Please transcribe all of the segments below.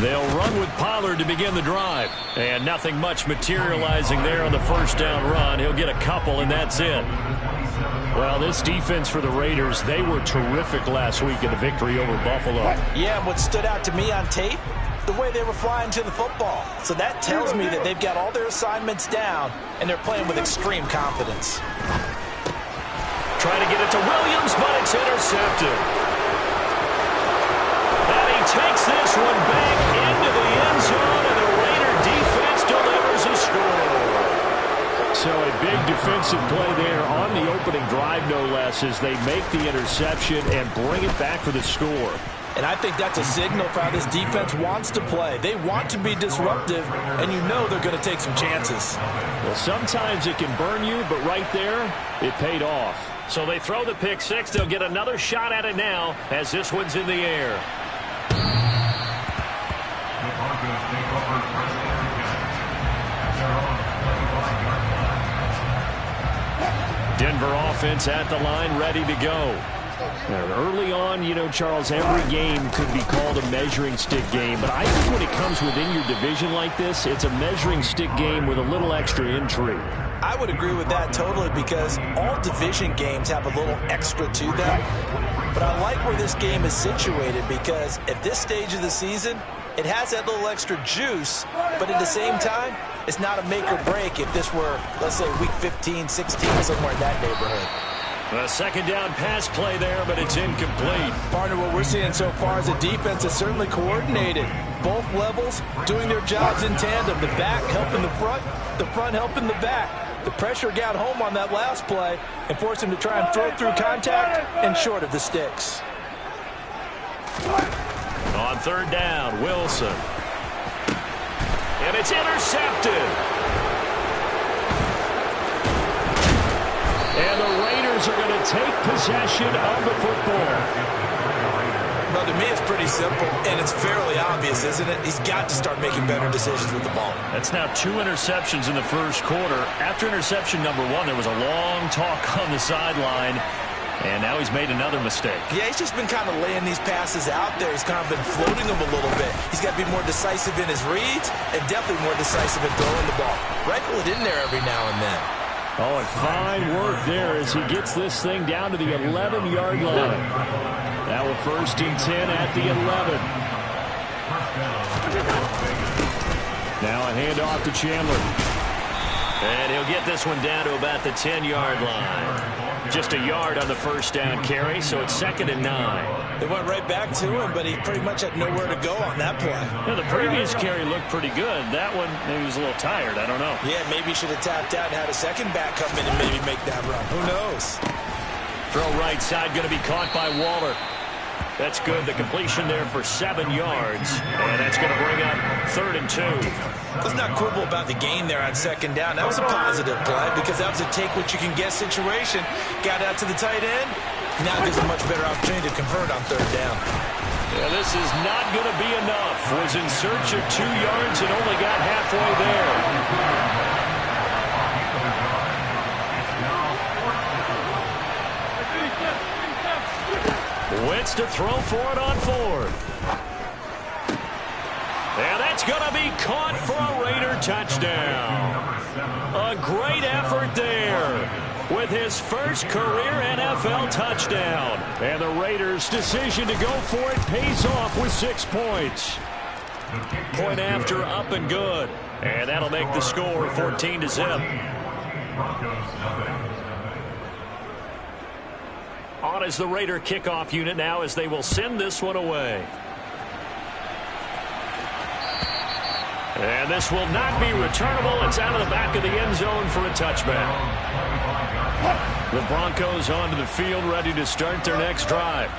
They'll run with Pollard to begin the drive. And nothing much materializing there on the first down run. He'll get a couple, and that's it. Well, this defense for the Raiders, they were terrific last week in the victory over Buffalo. Yeah, and what stood out to me on tape, the way they were flying to the football. So that tells me that they've got all their assignments down, and they're playing with extreme confidence. Trying to get it to Williams, but it's intercepted. And he takes this one back into the end zone, and the Raider defense delivers a score. So a big defensive play there on the opening drive, no less, as they make the interception and bring it back for the score. And I think that's a signal for how this defense wants to play. They want to be disruptive, and you know they're going to take some chances. Well, sometimes it can burn you, but right there, it paid off. So they throw the pick six. They'll get another shot at it now as this one's in the air. Denver offense at the line, ready to go. And early on, you know, Charles, every game could be called a measuring stick game. But I think when it comes within your division like this, it's a measuring stick game with a little extra intrigue. I would agree with that totally, because all division games have a little extra to them. But I like where this game is situated, because at this stage of the season, it has that little extra juice, but at the same time, it's not a make or break if this were, let's say, week 15, 16, somewhere in that neighborhood. A second down pass play there, but it's incomplete. Partner, what we're seeing so far is a defense that's certainly coordinated. Both levels doing their jobs in tandem. The back helping the front helping the back. The pressure got home on that last play and forced him to try and throw through contact and short of the sticks. On third down, Wilson. And it's intercepted. And the Raiders are going to take possession of the football. Well, to me, it's pretty simple, and it's fairly obvious, isn't it? He's got to start making better decisions with the ball. That's now 2 interceptions in the first quarter. After interception number 1, there was a long talk on the sideline, and now he's made another mistake. Yeah, he's just been kind of laying these passes out there. He's kind of been floating them a little bit. He's got to be more decisive in his reads and definitely more decisive in throwing the ball. Rifle it in there every now and then. Oh, and fine work there as he gets this thing down to the 11-yard line. Now a 1st and 10 at the 11. Now a handoff to Chandler. And he'll get this one down to about the 10-yard line. Just a yard on the first down carry, so it's 2nd and 9. They went right back to him, but he pretty much had nowhere to go on that play. Yeah, the previous carry looked pretty good. That one, maybe he was a little tired. I don't know. Yeah, maybe he should have tapped out and had a second back come in and maybe make that run. Who knows? Throw right side, going to be caught by Waller. That's good. The completion there for 7 yards. And that's going to bring up 3rd and 2. Let's not quibble about the gain there on 2nd down. That was a positive play because that was a take-what-you-can-get situation. Got out to the tight end. Now gives a much better opportunity to convert on 3rd down. Yeah, this is not going to be enough. Was in search of 2 yards and only got halfway there. Wentz to throw for it on 4th. And that's going to be caught for a Raider touchdown. A great effort there with his first career NFL touchdown. And the Raiders' decision to go for it pays off with 6 points. Point after, up and good. And that'll make the score 14-0. On is the Raider kickoff unit now as they will send this one away. And this will not be returnable. It's out of the back of the end zone for a touchback. The Broncos onto the field, ready to start their next drive.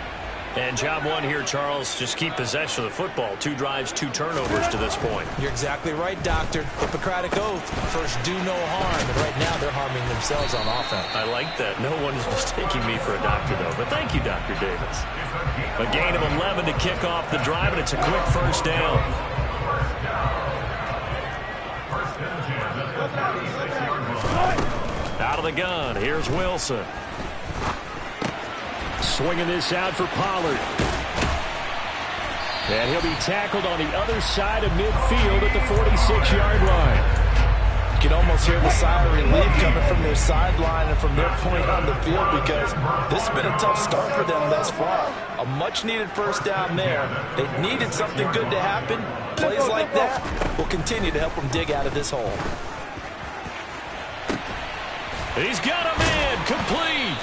And job one here, Charles, just keep possession of the football. 2 drives, 2 turnovers to this point. You're exactly right, Doctor. Hippocratic oath. First, do no harm. And right now, they're harming themselves on offense. I like that. No one is mistaking me for a doctor, though. But thank you, Dr. Davis. A gain of 11 to kick off the drive, and it's a quick first down. Out of the gun, here's Wilson. Swinging this out for Pollard. And he'll be tackled on the other side of midfield at the 46-yard line. You can almost hear the sigh of relief coming from their sideline and from their point on the field, because this has been a tough start for them thus far. A much-needed first down there. They needed something good to happen. Plays like that will continue to help them dig out of this hole. He's got him in, complete.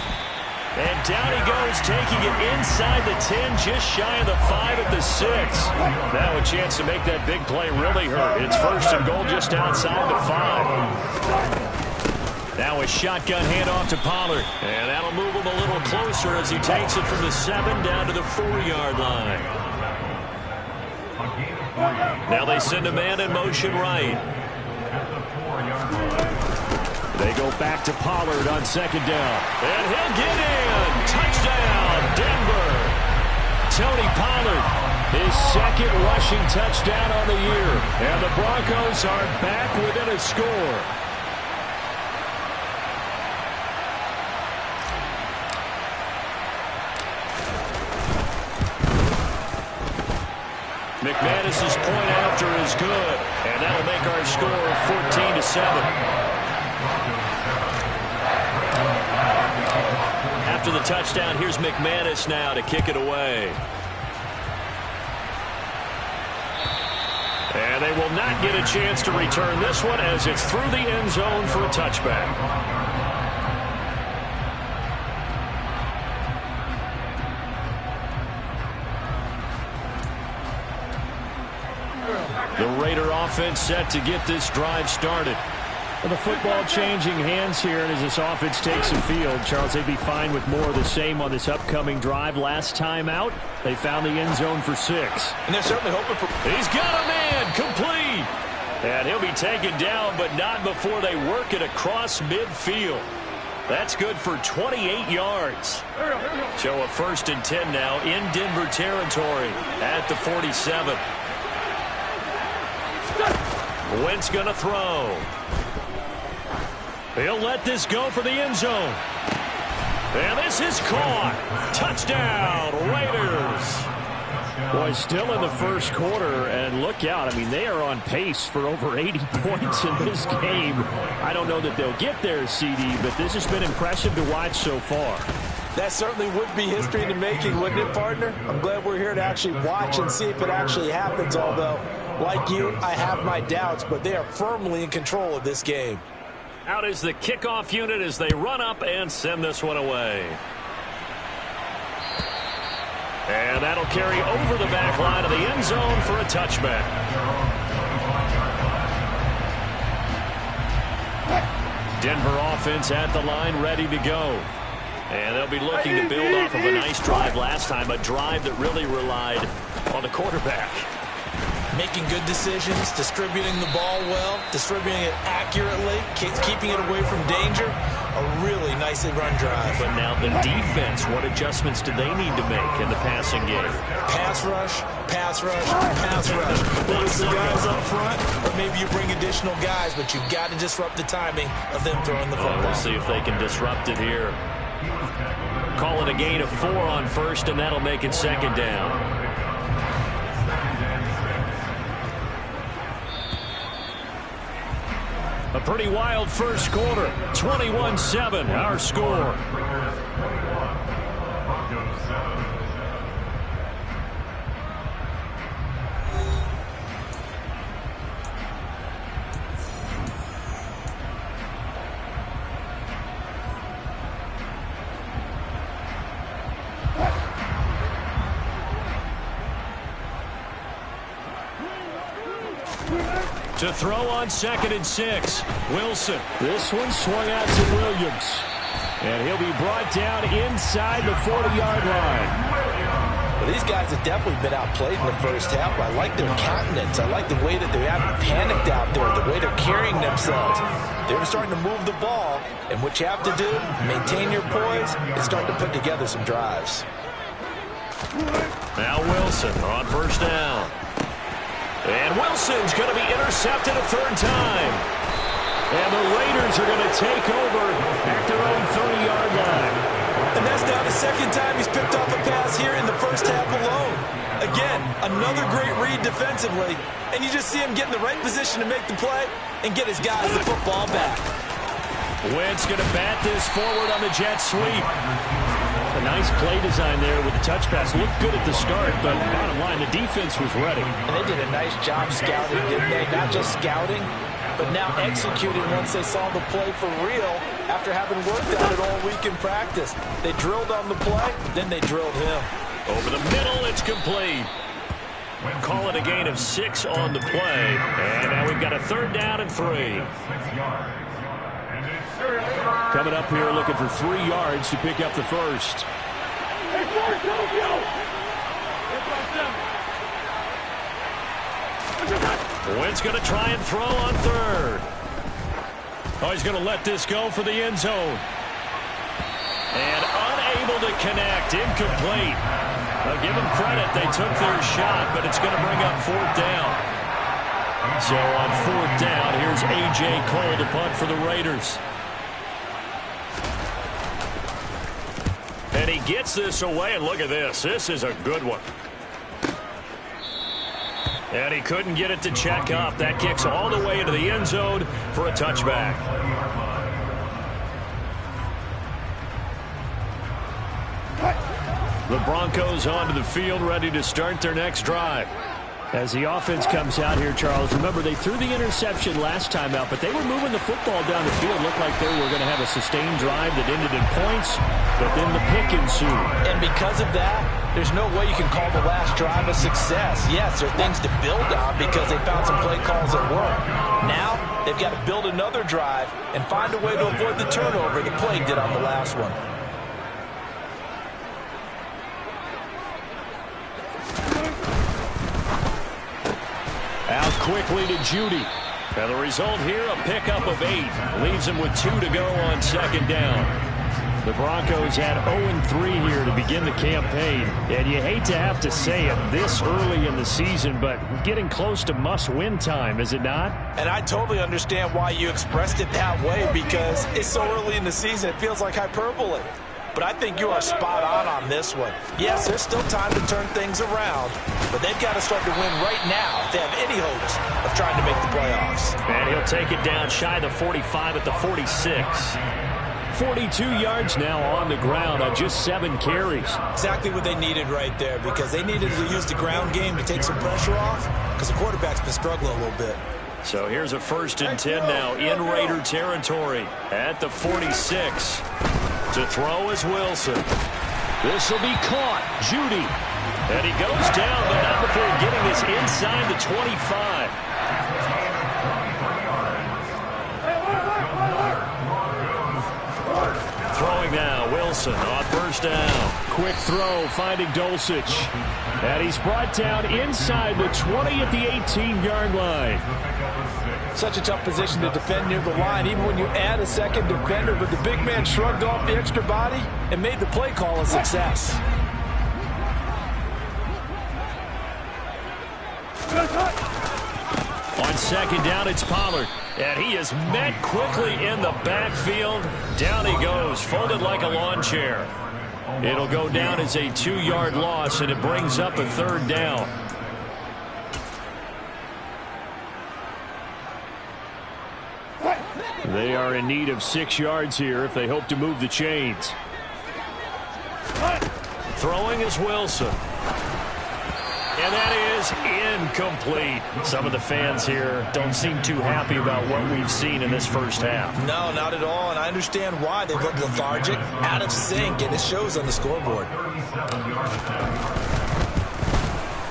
And down he goes, taking it inside the 10, just shy of the 5 at the 6. Now a chance to make that big play really hurt. It's first and goal just outside the 5. Now a shotgun handoff to Pollard. And that'll move him a little closer as he takes it from the 7 down to the 4-yard line. Now they send a man in motion right. They go back to Pollard on second down. And he'll get in. Touchdown, Denver. Tony Pollard, his second rushing touchdown on the year. And the Broncos are back within a score. McManus's point after is good. And that'll make our score 14-7. After the touchdown, here's McManus now to kick it away. And they will not get a chance to return this one as it's through the end zone for a touchback. The Raider offense set to get this drive started. Well, the football changing hands here, and as this offense takes the field, Charles, they'd be fine with more of the same on this upcoming drive. Last time out, they found the end zone for 6. And they're certainly hoping for... He's got a man, complete. And he'll be taken down, but not before they work it across midfield. That's good for 28 yards. So a 1st and 10 now in Denver territory at the 47. Wentz going to throw. He'll let this go for the end zone. And this is caught. Touchdown, Raiders. Boy, still in the first quarter, and look out. I mean, they are on pace for over 80 points in this game. I don't know that they'll get there, CD, but this has been impressive to watch so far. That certainly would be history in the making, wouldn't it, partner? I'm glad we're here to actually watch and see if it actually happens, although, like you, I have my doubts, but they are firmly in control of this game. Out is the kickoff unit as they run up and send this one away. And that'll carry over the back line of the end zone for a touchback. Denver offense at the line, ready to go. And they'll be looking to build off of a nice drive last time, a drive that really relied on the quarterback. Making good decisions, distributing the ball well, distributing it accurately, keeping it away from danger. A really nicely run drive. But now the defense, what adjustments do they need to make in the passing game? Pass rush, pass rush, pass rush. Whether it's the guys up front, or maybe you bring additional guys, but you've got to disrupt the timing of them throwing the football. We'll see if they can disrupt it here. Call it a gain of 4 on 1st, and that'll make it 2nd down. A pretty wild first quarter. 21-7, our score. To throw on 2nd and 6. Wilson. This one swung out to Williams. And he'll be brought down inside the 40-yard line. Well, these guys have definitely been outplayed in the first half. I like their countenance. I like the way that they haven't panicked out there, the way they're carrying themselves. They're starting to move the ball. And what you have to do, maintain your poise, and start to put together some drives. Now Wilson on 1st down. And Wilson's going to be intercepted a 3rd time. And the Raiders are going to take over at their own 30-yard line. And that's now the 2nd time he's picked off a pass here in the first half alone. Again, another great read defensively, and you just see him get in the right position to make the play and get his guys the football back. Wentz going to bat this forward on the jet sweep. A nice play design there with the touch pass. Looked good at the start, but bottom line, the defense was ready. And they did a nice job scouting, didn't they? Not just scouting, but now executing once they saw the play for real after having worked on it all week in practice. They drilled on the play, then they drilled him. Over the middle, it's complete. Call it a gain of 6 on the play. And now we've got a 3rd down and 3. Coming up here looking for 3 yards to pick up the first. Wentz going to try and throw on 3rd. Oh, he's going to let this go for the end zone. And unable to connect. Incomplete. I'll give them credit. They took their shot, but it's going to bring up 4th down. So on 4th down, here's A.J. Cole to punt for the Raiders. And he gets this away, and look at this. This is a good one. And he couldn't get it to check up. That kicks all the way into the end zone for a touchback. The Broncos onto the field, ready to start their next drive. As the offense comes out here, Charles, remember they threw the interception last time out, but they were moving the football down the field. Looked like they were going to have a sustained drive that ended in points, but then the pick ensued. And because of that, there's no way you can call the last drive a success. Yes, there are things to build on because they found some play calls that work. Now, they've got to build another drive and find a way to avoid the turnover the Plague did on the last one. Out quickly to Judy. And the result here, a pickup of 8. Leaves him with 2 to go on 2nd down. The Broncos had 0-3 here to begin the campaign. And you hate to have to say it this early in the season, but getting close to must-win time, is it not? And I totally understand why you expressed it that way, because it's so early in the season, it feels like hyperbole. But I think you are spot on this one. Yes, there's still time to turn things around, but they've got to start to win right now if they have any hopes of trying to make the playoffs. And he'll take it down shy of the 45 at the 46. 42 yards now on the ground on just 7 carries. Exactly what they needed right there, because they needed to use the ground game to take some pressure off, because the quarterback's been struggling a little bit. So here's a 1st and 10 now in Raider territory at the 46. To throw is Wilson. This will be caught. Judy. And he goes down, but not before getting this inside the 25. Throwing now, Wilson on 1st down. Quick throw, finding Dulcich. And he's brought down inside the 20 at the 18-yard line. Such a tough position to defend near the line, even when you add a 2nd defender, but the big man shrugged off the extra body and made the play call a success. On 2nd down, it's Pollard. And he is met quickly in the backfield. Down he goes, folded like a lawn chair. It'll go down as a 2-yard loss, and it brings up a 3rd down. They are in need of 6 yards here if they hope to move the chains. Throwing is Wilson. And that is incomplete. Some of the fans here don't seem too happy about what we've seen in this first half. No, not at all, and I understand why. They look lethargic, out of sync, and it shows on the scoreboard.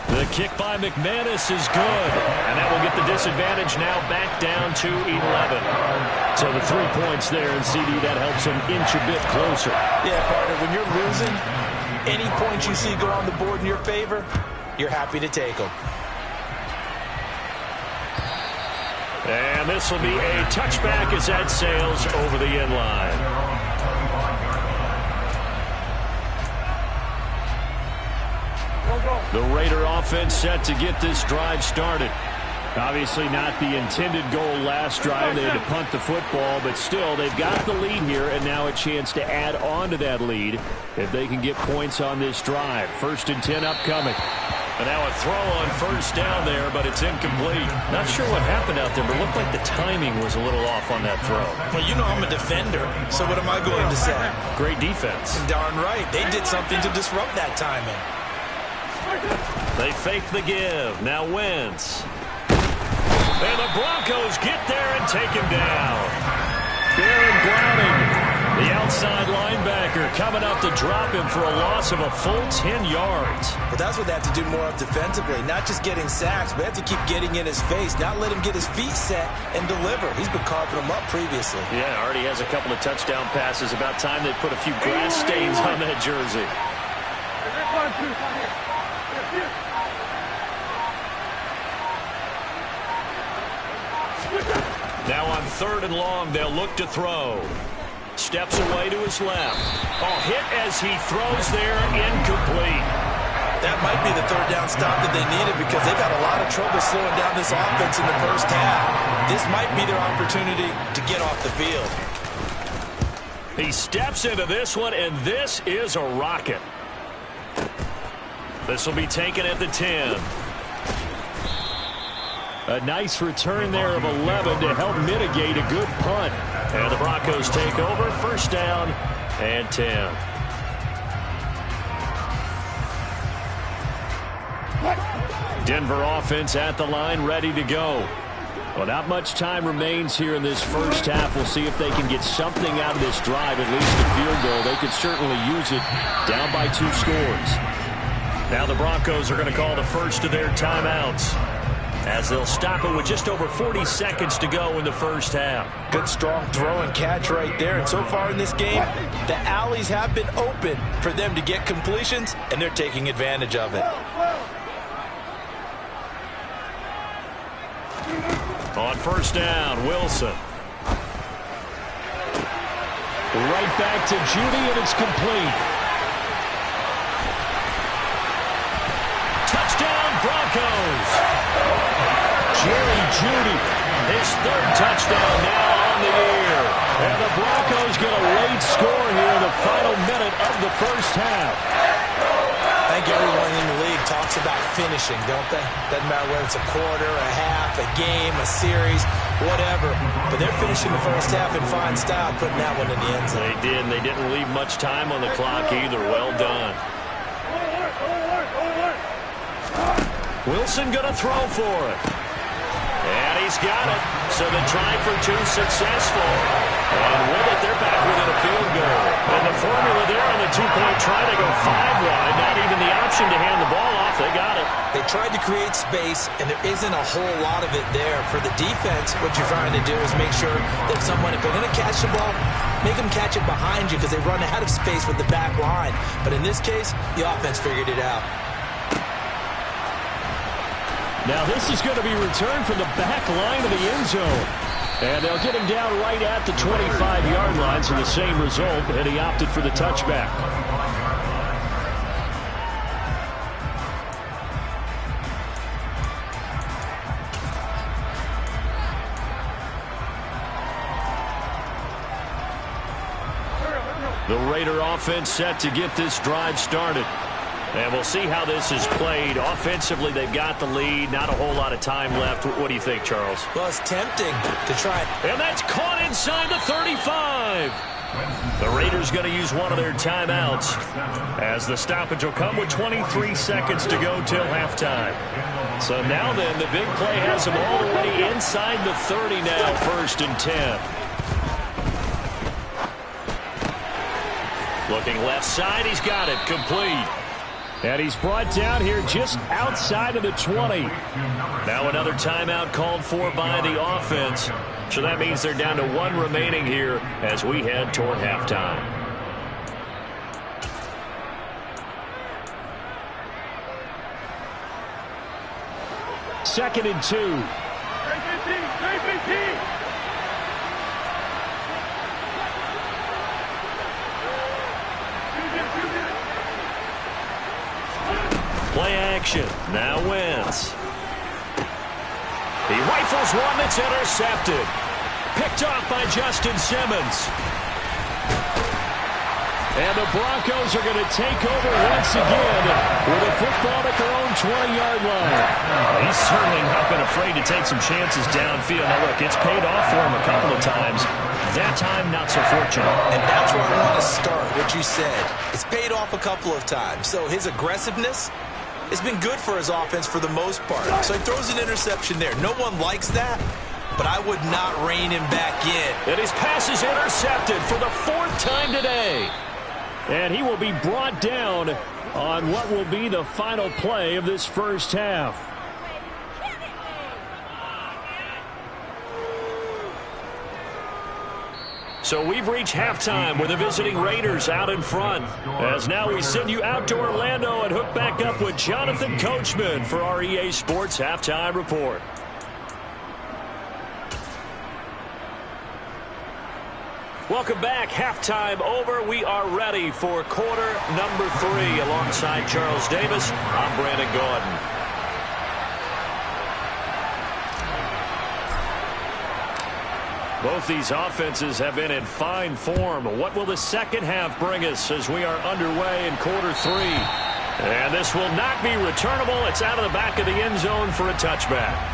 The kick by McManus is good. And that will get the disadvantage now back down to 11. So the 3 points there, and CD, that helps him inch a bit closer. Yeah, partner, when you're losing, any points you see go on the board in your favor, you're happy to take them. And this will be a touchback as that sails over the end line. The Raider offense set to get this drive started. Obviously not the intended goal last drive. They had to punt the football, but still they've got the lead here, and now a chance to add on to that lead if they can get points on this drive. 1st and 10 upcoming. And now a throw on first down there, but it's incomplete. Not sure what happened out there, but it looked like the timing was a little off on that throw. Well, you know I'm a defender, so what am I going to say? Great defense. Darn right. They did something to disrupt that timing. They fake the give. Now Wentz. And the Broncos get there and take him down. Baron Browning, the outside linebacker, coming up to drop him for a loss of a full 10 yards. But that's what they have to do more of defensively. Not just getting sacks, but they have to keep getting in his face. Not let him get his feet set and deliver. He's been carving them up previously. Yeah, already has a couple of touchdown passes. About time they put a few grass stains on that jersey. Now on 3rd and long, they'll look to throw. Steps away to his left. Oh, hit as he throws there, incomplete. That might be the 3rd down stop that they needed because they've had a lot of trouble slowing down this offense in the first half. This might be their opportunity to get off the field. He steps into this one, and this is a rocket. This will be taken at the 10. A nice return there of 11 to help mitigate a good punt. And the Broncos take over, 1st down and 10. Denver offense at the line, ready to go. Well, not much time remains here in this first half. We'll see if they can get something out of this drive, at least a field goal. They could certainly use it, down by 2 scores. Now the Broncos are going to call the first of their timeouts, as they'll stop it with just over 40 seconds to go in the first half. Good, strong throw and catch right there. And so far in this game, the alleys have been open for them to get completions, and they're taking advantage of it. On 1st down, Wilson. Right back to Jeudy, and it's complete. Touchdown, Broncos. Jerry Jeudy, his 3rd touchdown now on the year. And the Broncos get a late score here in the final minute of the first half. I think everyone in the league talks about finishing, don't they? Doesn't matter whether it's a quarter, a half, a game, a series, whatever. But they're finishing the first half in fine style, putting that one in the end zone. They did, and they didn't leave much time on the clock either. Well done. Wilson going to throw for it. And he's got it. So the try for 2 successful. And with it, they're back within a field goal. And the formula there on the 2-point try to go 5 wide. Not even the option to hand the ball off. They got it. They tried to create space, and there isn't a whole lot of it there. For the defense, what you're trying to do is make sure that someone, if they're going to catch the ball, make them catch it behind you because they run out of space with the back line. But in this case, the offense figured it out. Now this is going to be returned from the back line of the end zone. And they'll get him down right at the 25-yard line, so the same result, and he opted for the touchback. The Raider offense set to get this drive started. And we'll see how this is played. Offensively, they've got the lead. Not a whole lot of time left. What do you think, Charles? Well, it's tempting to try. And that's caught inside the 35. The Raiders going to use one of their timeouts, as the stoppage will come with 23 seconds to go till halftime. So now then, the big play has them all the way inside the 30 now, 1st and 10. Looking left side, he's got it, complete. And he's brought down here just outside of the 20. Now another timeout called for by the offense. So that means they're down to 1 remaining here as we head toward halftime. Second and 2. Play action. Now Wentz. He rifles one that's intercepted. Picked off by Justin Simmons. And the Broncos are going to take over once again with a football at their own 20-yard line. He's certainly not been afraid to take some chances downfield. Now, look, it's paid off for him a couple of times. That time, not so fortunate. And that's where I want to start, what you said. It's paid off a couple of times. So his aggressiveness has been good for his offense for the most part. So he throws an interception there. No one likes that, but I would not rein him back in. And his pass is intercepted for the 4th time today. And he will be brought down on what will be the final play of this first half. So we've reached halftime with the visiting Raiders out in front. As now we send you out to Orlando and hook back up with Jonathan Coachman for our EA Sports Halftime Report. Welcome back. Halftime over. We are ready for quarter number 3. Alongside Charles Davis, I'm Brandon Gaudin. Both these offenses have been in fine form. What will the second half bring us as we are underway in quarter 3? And this will not be returnable. It's out of the back of the end zone for a touchback.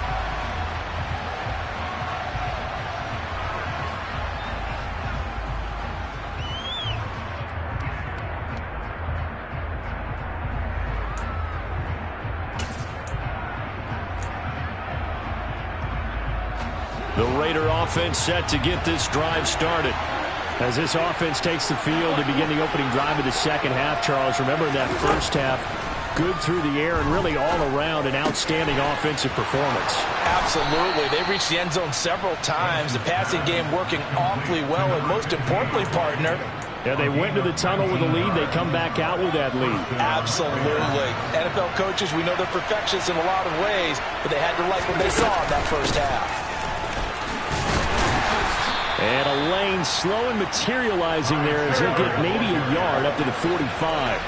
The Raider offense set to get this drive started. As this offense takes the field to begin the opening drive of the second half, Charles, remember that first half, good through the air and really all around an outstanding offensive performance. Absolutely. They reached the end zone several times. The passing game working awfully well, and most importantly, partner, yeah, they went to the tunnel with a lead. They come back out with that lead. Absolutely. NFL coaches, we know they're perfectionists in a lot of ways, but they had to like what they saw in that first half. And a lane slow and materializing there as he'll get maybe a yard up to the 45.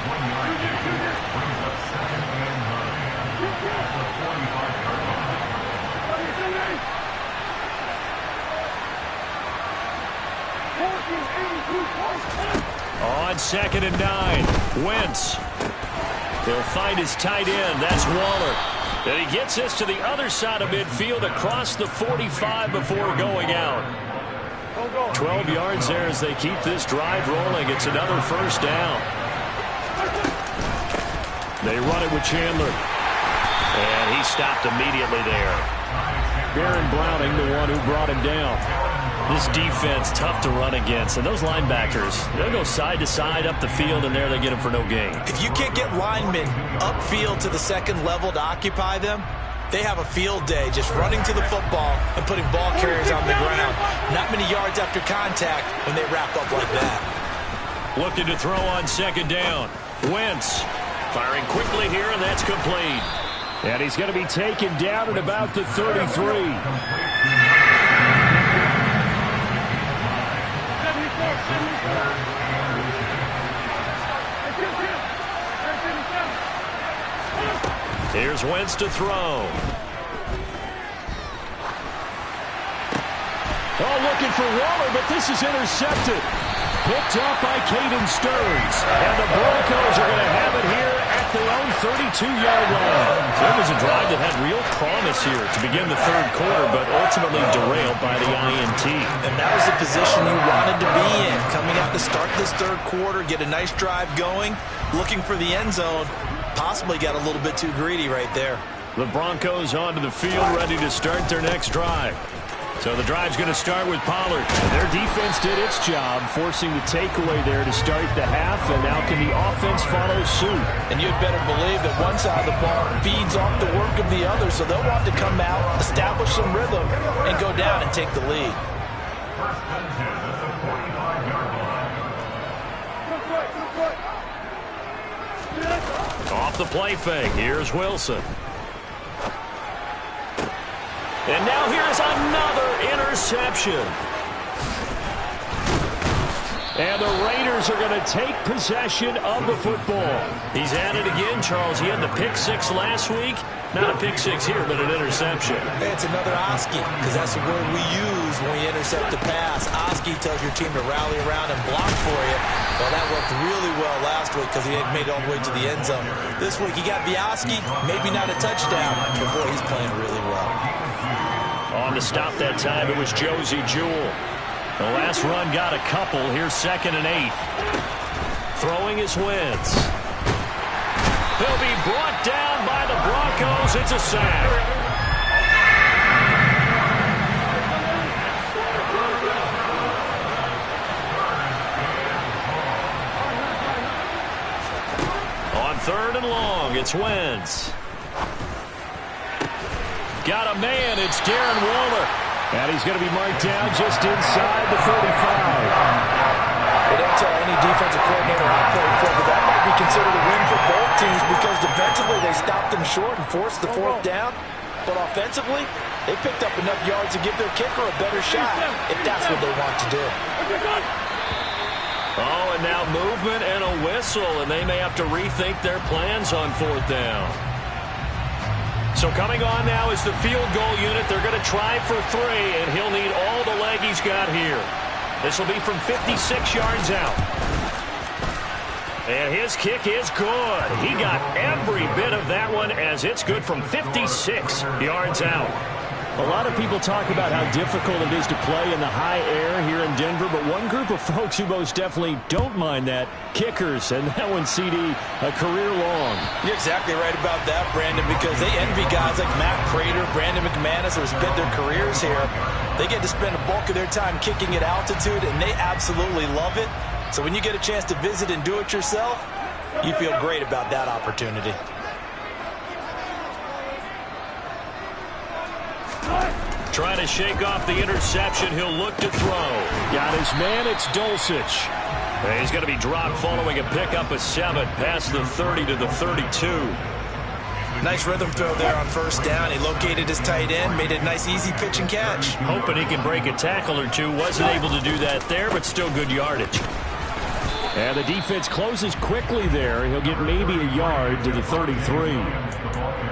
On 2nd and 9, Wentz. He'll find his tight end. That's Waller. And he gets this to the other side of midfield across the 45 before going out. 12 yards there as they keep this drive rolling. It's another first down. They run it with Chandler. And he stopped immediately there. Baron Browning, the one who brought him down. This defense, tough to run against. And those linebackers, they'll go side to side up the field, and there they get them for no gain. If you can't get linemen upfield to the second level to occupy them, they have a field day just running to the football and putting ball carriers on the ground. Not many yards after contact when they wrap up like that. Looking to throw on 2nd down. Wentz firing quickly here, and that's complete. And he's going to be taken down at about the 33. Here's Wentz to throw. Oh, looking for Waller, but this is intercepted. Picked off by Caden Stearns. And the Broncos are going to have it here at their own 32-yard line. So it was a drive that had real promise here to begin the third quarter, but ultimately derailed by the INT. And that was the position you wanted to be in. Coming out to start this third quarter, get a nice drive going, looking for the end zone. Possibly got a little bit too greedy right there. The Broncos onto the field, ready to start their next drive. So the drive's going to start with Pollard. Their defense did its job, forcing the takeaway there to start the half, and now can the offense follow suit? And you'd better believe that one side of the ball feeds off the work of the other, so they'll want to come out, establish some rhythm, and go down and take the lead. Off the play fake, here's Wilson. And now here's another interception. And the Raiders are going to take possession of the football. He's at it again, Charles. He had the pick six last week. Not a pick six here, but an interception. It's another Oski, because that's the word we use when we intercept the pass. Oski tells your team to rally around and block for you. Well, that worked really well last week because he made it all the way to the end zone. This week he got the Oski, maybe not a touchdown, but boy, he's playing really well. On to stop that time, it was Josey Jewell. The last run got a couple. Here's 2nd and 8. Throwing is Wentz. He'll be brought down by the Broncos. It's a sack. On 3rd and long, it's Wentz. Got a man. It's Darren Waller. And he's going to be marked down just inside the 35. They don't tell any defensive coordinator how to play for, but that might be considered a win for both teams because defensively they stopped them short and forced the 4th down. But offensively, they picked up enough yards to give their kicker a better shot if that's what they want to do. Oh, and now movement and a whistle, and they may have to rethink their plans on 4th down. So coming on now is the field goal unit. They're going to try for 3, and he'll need all the leg he's got here. This will be from 56 yards out. And his kick is good. He got every bit of that one as it's good from 56 yards out. A lot of people talk about how difficult it is to play in the high air here in Denver, but one group of folks who most definitely don't mind that, kickers, and that one, CD, a career long. You're exactly right about that, Brandon, because they envy guys like Matt Prater, Brandon McManus, who have spent their careers here. They get to spend a bulk of their time kicking at altitude, and they absolutely love it. So when you get a chance to visit and do it yourself, you feel great about that opportunity. Trying to shake off the interception. He'll look to throw. Got his man. It's Dulcich. And he's going to be dropped following a pickup of 7 past the 30 to the 32. Nice rhythm throw there on 1st down. He located his tight end, made it a nice easy pitch and catch. Hoping he can break a tackle or two. Wasn't able to do that there, but still good yardage. And the defense closes quickly there. He'll get maybe a yard to the 33.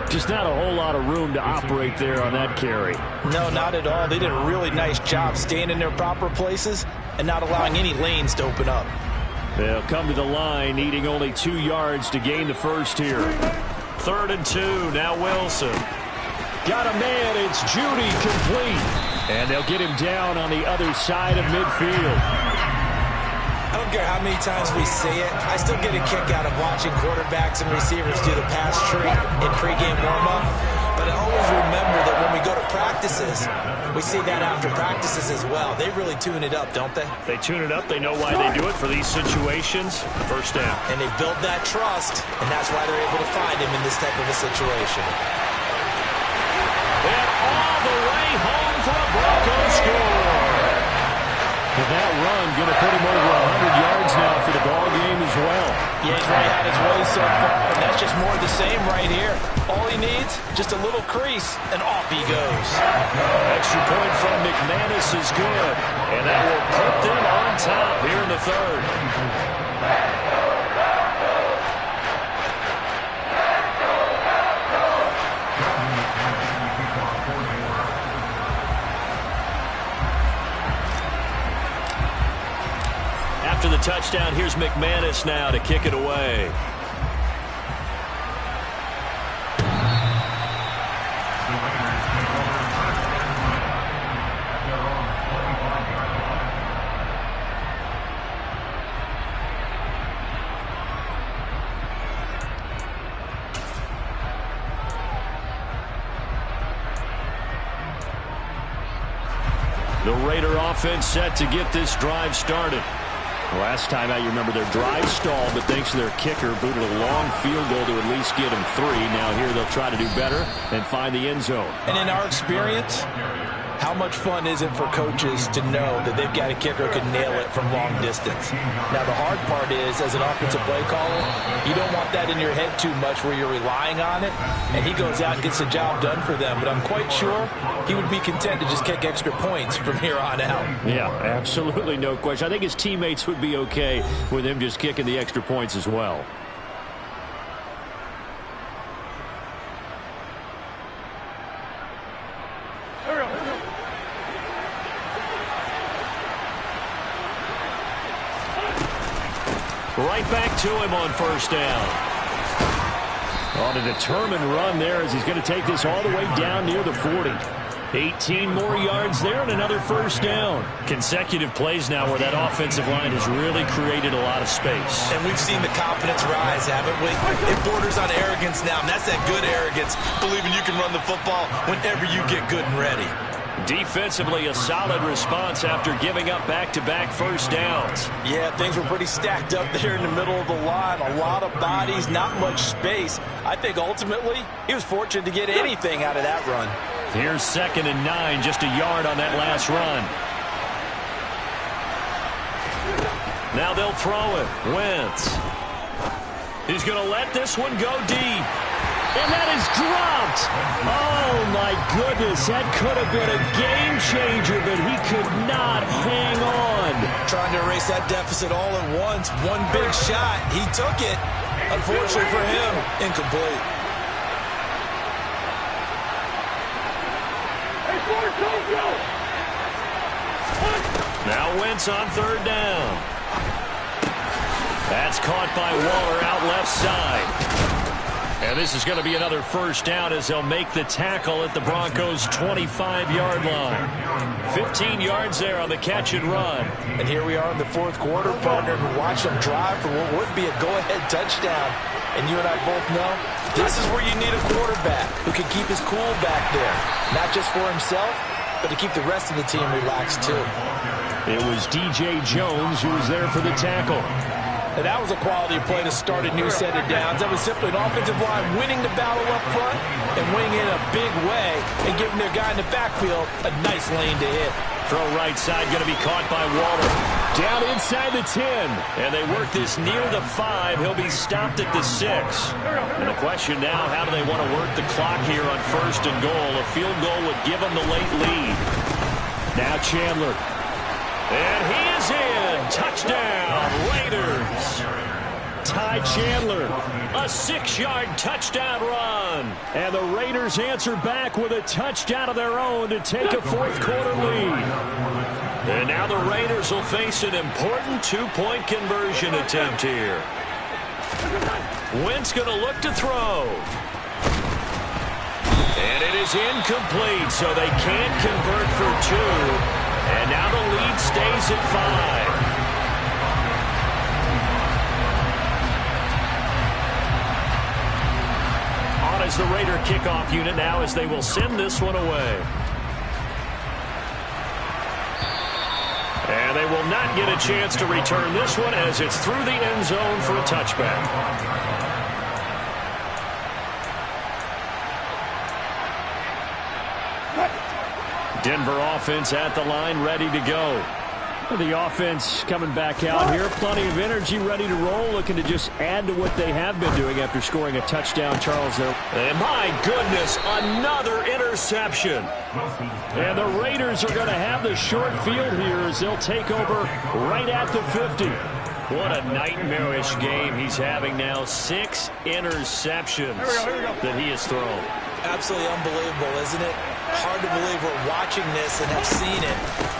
Just not a whole lot of room to operate there on that carry. No, not at all. They did a really nice job staying in their proper places and not allowing any lanes to open up. They'll come to the line, needing only 2 yards to gain the first here. 3rd and 2. Now Wilson. Got a man. It's Judy complete. And they'll get him down on the other side of midfield. I don't care how many times we say it, I still get a kick out of watching quarterbacks and receivers do the pass tree in pregame warm-up. But I always remember that when we go to practices, we see that after practices as well. They really tune it up, don't they? They tune it up. They know why they do it for these situations. 1st down. And they build that trust, and that's why they're able to find him in this type of a situation. And all the way home for a Broncos score. With that run, going to put him over 100 yards now for the ball game as well. Yeah, he's really had his way so far, and that's just more of the same right here. All he needs, just a little crease, and off he goes. Extra point from McManus is good, and that will put them on top here in the 3rd. After the touchdown, here's McManus now to kick it away. The Raider offense set to get this drive started. Last time out, you remember their drive stalled, but thanks to their kicker, booted a long field goal to at least get them 3. Now here they'll try to do better and find the end zone. And in our experience, how how much fun is it for coaches to know that they've got a kicker who can nail it from long distance? Now, the hard part is, as an offensive play caller, you don't want that in your head too much where you're relying on it, and he goes out and gets the job done for them. But I'm quite sure he would be content to just kick extra points from here on out. Yeah, absolutely no question. I think his teammates would be okay with him just kicking the extra points as well. Right back to him on first down. On a determined run there as he's going to take this all the way down near the 40. 18 more yards there and another first down. Consecutive plays now where that offensive line has really created a lot of space. And we've seen the confidence rise, haven't we? It borders on arrogance now, and that's that good arrogance, believing you can run the football whenever you get good and ready. Defensively, a solid response after giving up back-to-back first downs. Yeah, things were pretty stacked up there in the middle of the line. A lot of bodies, not much space. I think ultimately he was fortunate to get anything out of that run. Here's 2nd and 9, just a yard on that last run. Now they'll throw it. Wentz. He's going to let this one go deep. And that is dropped. Oh, my goodness. That could have been a game changer, but he could not hang on. Trying to erase that deficit all at once. One big shot. He took it. Unfortunately for him, incomplete. Now Wentz on 3rd down. That's caught by Waller out left side. And this is going to be another first down as they'll make the tackle at the Broncos' 25-yard line. 15 yards there on the catch and run. And here we are in the 4th quarter, partner, and watch them drive for what would be a go-ahead touchdown. And you and I both know this is where you need a quarterback who can keep his cool back there. Not just for himself, but to keep the rest of the team relaxed too. It was DJ Jones who was there for the tackle. And that was a quality play to start a new set of downs. That was simply an offensive line winning the battle up front and winning in a big way and giving their guy in the backfield a nice lane to hit. Throw right side going to be caught by Waller. Down inside the 10. And they work this near the 5. He'll be stopped at the 6. And the question now, how do they want to work the clock here on 1st and goal? A field goal would give them the late lead. Now Chandler. And he is in. Touchdown, Raiders. Ty Chandler, a 6-yard touchdown run. And the Raiders answer back with a touchdown of their own to take a 4th quarter lead. And now the Raiders will face an important 2-point conversion attempt here. Wentz going to look to throw. And it is incomplete, so they can't convert for 2. And now the lead stays at 5. On as the Raider kickoff unit now as they will send this one away. And they will not get a chance to return this one as it's through the end zone for a touchback. Denver offense at the line, ready to go. The offense coming back out here. Plenty of energy, ready to roll, looking to just add to what they have been doing after scoring a touchdown, Charles, there. And my goodness, another interception. And the Raiders are going to have the short field here as they'll take over right at the 50. What a nightmarish game he's having now. 6 interceptions that he has thrown. Absolutely unbelievable, isn't it? Hard to believe we're watching this and have seen it,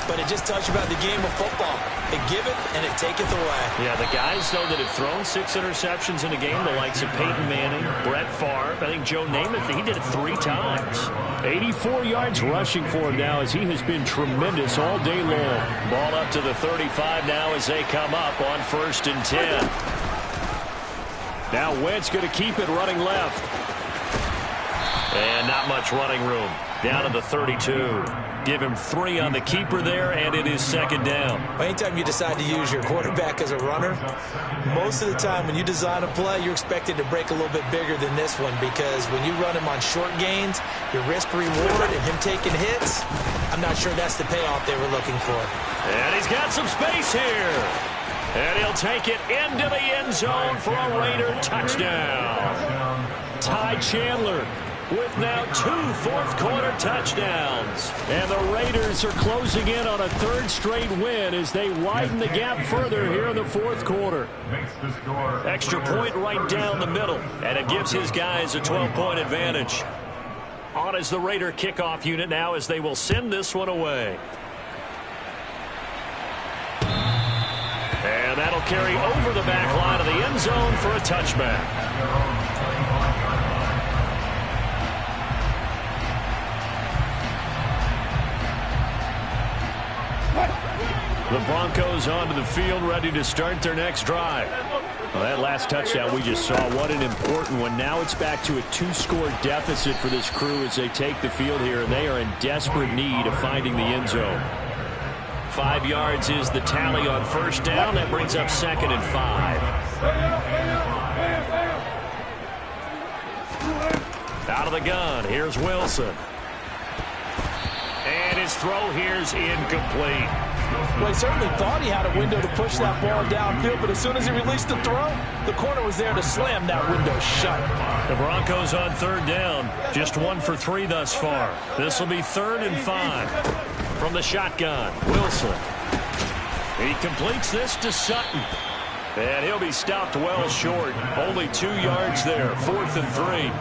but it just tells you about the game of football. It giveth and it taketh away. Yeah, the guys, though, that have thrown 6 interceptions in a game, the likes of Peyton Manning, Brett Favre, I think Joe Namath, he did it 3 times. 84 yards rushing for him now as he has been tremendous all day long. Ball up to the 35 now as they come up on 1st and 10. Now Wentz going to keep it running left. And not much running room. Down to the 32. Give him 3 on the keeper there, and it is second down. Anytime you decide to use your quarterback as a runner, most of the time when you design a play, you're expected to break a little bit bigger than this one, because when you run him on short gains, your risk-reward and him taking hits, I'm not sure that's the payoff they were looking for. And he's got some space here. And he'll take it into the end zone for a Raider touchdown. Ty Chandler with now 2 fourth-quarter touchdowns. And the Raiders are closing in on a 3rd straight win as they widen the gap further here in the 4th quarter. Extra point right down the middle, and it gives his guys a 12-point advantage. On is the Raider kickoff unit now as they will send this one away. And that'll carry over the back line of the end zone for a touchback. The Broncos onto the field, ready to start their next drive. Well, that last touchdown we just saw, what an important one. Now it's back to a 2-score deficit for this crew as they take the field here, and they are in desperate need of finding the end zone. 5 yards is the tally on first down. That brings up 2nd and 5. Out of the gun, here's Wilson. And his throw here's incomplete. Well, he certainly thought he had a window to push that ball downfield, but as soon as he released the throw, the corner was there to slam that window shut. The Broncos on 3rd down, just 1 for 3 thus far. This will be 3rd and 5. From the shotgun, Wilson. He completes this to Sutton. And he'll be stopped well short. Only 2 yards there, 4th and 3.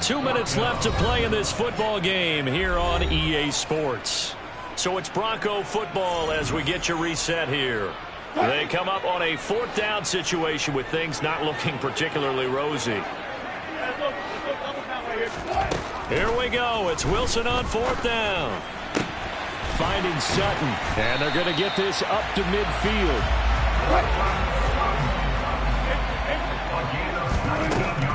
2 minutes left to play in this football game here on EA Sports. So it's Bronco football as we get you reset here. They come up on a 4th down situation with things not looking particularly rosy. Here we go. It's Wilson on 4th down. Finding Sutton. And they're going to get this up to midfield.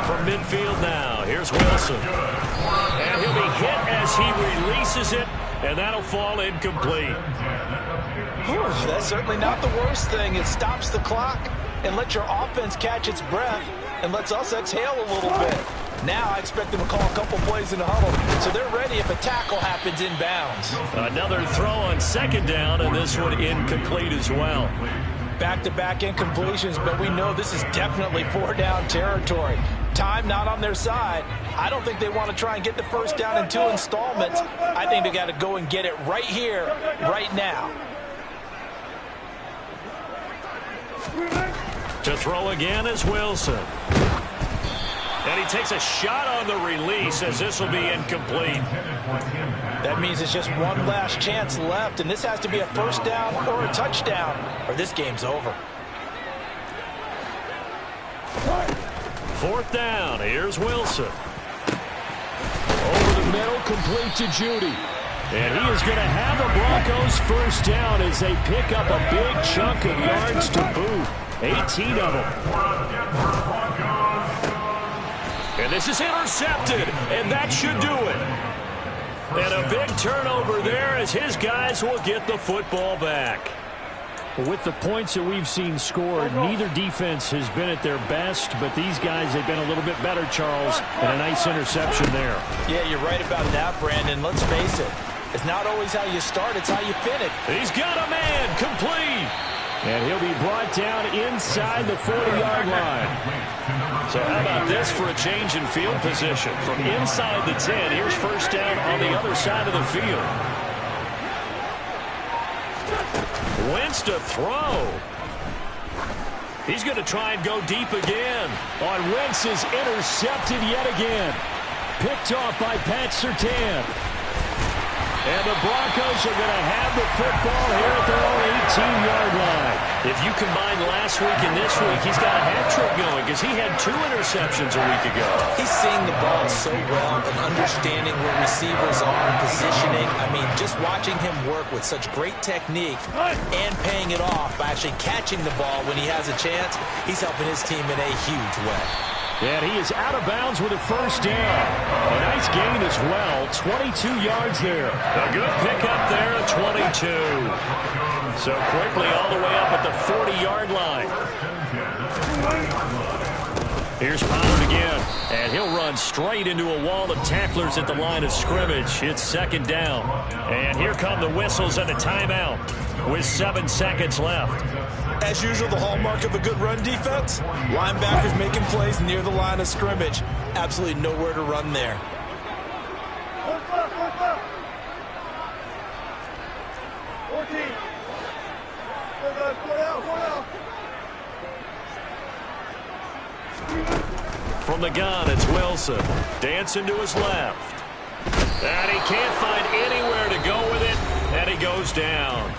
From midfield now, here's Wilson. And he'll be hit as he releases it, and that'll fall incomplete. That's certainly not the worst thing. It stops the clock and lets your offense catch its breath and lets us exhale a little bit. Now I expect them to call a couple plays in the huddle, so they're ready if a tackle happens inbounds. Another throw on 2nd down, and this one incomplete as well. Back-to-back incompletions, but we know this is definitely 4-down territory. Time not on their side. I don't think they want to try and get the first down in 2 installments. I think they got to go and get it right here, right now. To throw again is Wilson. And he takes a shot on the release as this will be incomplete. That means it's just one last chance left, and this has to be a first down or a touchdown, or this game's over. 4th down, here's Wilson. Over the middle, complete to Judy. And he is going to have the Broncos first down as they pick up a big chunk of yards to boot. 18 of them. And this is intercepted, and that should do it. And a big turnover there as his guys will get the football back. With the points that we've seen scored, neither defense has been at their best, but these guys have been a little bit better, Charles, and a nice interception there. Yeah, you're right about that, Brandon. Let's face it. It's not always how you start, it's how you finish. He's got a man, complete. And he'll be brought down inside the 40-yard line. So how about this for a change in field position? From inside the 10, here's first down on the other side of the field. Wentz to throw. He's going to try and go deep again. On Wentz is intercepted yet again. Picked off by Pat Surtain. And the Broncos are going to have the football here at their own 18-yard line. If you combine last week and this week, he's got a hat trick going because he had 2 interceptions a week ago. He's seeing the ball so well and understanding where receivers are, positioning. I mean, just watching him work with such great technique and paying it off by actually catching the ball when he has a chance, he's helping his team in a huge way. And he is out of bounds with a first down. A nice gain as well. 22 yards there. A good pickup there at 22. So quickly all the way up at the 40-yard line. Here's Pollard again. And he'll run straight into a wall of tacklers at the line of scrimmage. It's second down. And here come the whistles and a timeout with 7 seconds left. As usual, the hallmark of a good run defense, linebackers making plays near the line of scrimmage. Absolutely nowhere to run there. From the gun, it's Wilson. Dancing to his left. And he can't find anywhere to go with it, and he goes down.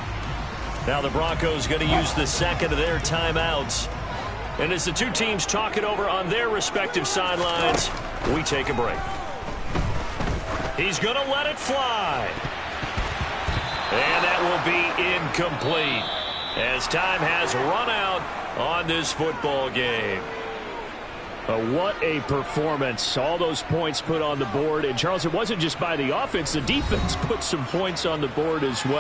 Now the Broncos going to use the second of their timeouts. And as the two teams talk it over on their respective sidelines, we take a break. He's going to let it fly. And that will be incomplete as time has run out on this football game. What a performance. All those points put on the board. And, Charles, it wasn't just by the offense. The defense put some points on the board as well.